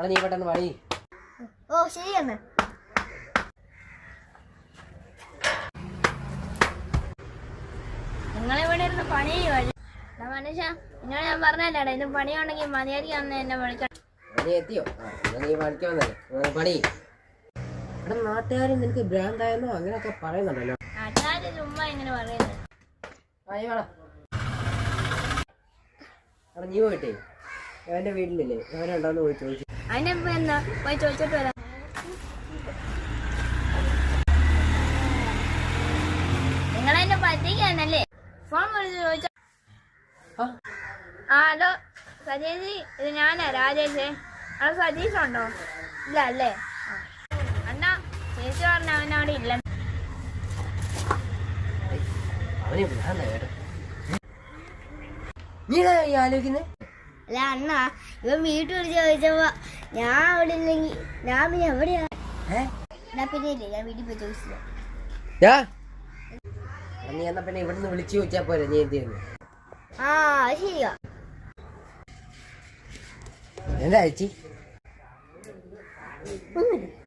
നീ പെട്ടെന്ന് പണി. ഓ ശരി അമ്മ. നിങ്ങളിവിടെ ഇരുന്ന് പണി ചെയ്യുമല്ലോ മനുഷ്യ. നിങ്ങളെ ഞാൻ പറഞ്ഞല്ലേടാ ഇന്ന് പണിയുണ്ടെങ്കിൽ മതിയായിരിക്കും എന്നെ വിളിക്കണം. നീ എത്തിയോ? നീ പണിക്കുവന്നല്ലേ പണി. ഇവിടെ നാട്ടുകാരും നിനക്ക് ഭ്രാന്തായെന്നോ അങ്ങനെയൊക്കെ പറയുന്നുണ്ടല്ലോ. നാട്ടുകാര് ചുമ്മാ ഇങ്ങനെ പറയുന്നത്. നീ പോയിട്ടേ അവന്റെ വീട്ടിലില്ലേ അവനുണ്ടോന്ന് പോയി ചോദിച്ചു. അതിനിപ്പോ എന്താ പോയി ചോദിച്ചിട്ട് വരാം. നിങ്ങളെന്നെ പറ്റിക്കാന്നല്ലേ? ഫോൺ വിളിച്ച് ചോദിച്ചോ. ആ ഹലോ സജീഷ്, ഇത് ഞാനാ രാജേഷേ. അവിടെ സജീഷ് ഉണ്ടോ? ഇല്ല അല്ലേ? അണ്ണാ ചേച്ചി പറഞ്ഞ അവനവിടെ ഇല്ല. അവനെ ഭ്രാന്താ കേട്ടോ. നീ ആലോചിക്കുന്നേ? അല്ല അണ്ണാ, ഇവൻ വീട്ടിൽ വിളിച്ച് ചോദിച്ചപ്പോ ഞാൻ അവിടെ ഇല്ലെങ്കിൽ ഞാൻ പിന്നെ എവിടെയാ? എന്നാ പിന്നെ ഇല്ലേ ഞാൻ വീട്ടിൽ പോയി ചോദിച്ചില്ല. നീ എന്നാ പിന്നെ ഇവിടുന്ന് വിളിച്ചു ചോദിച്ചാ പോരെ? നീ എന്ത് ചെയ്യുന്നു? ആ അത് ശരിയാ. എന്താ ചേച്ചി?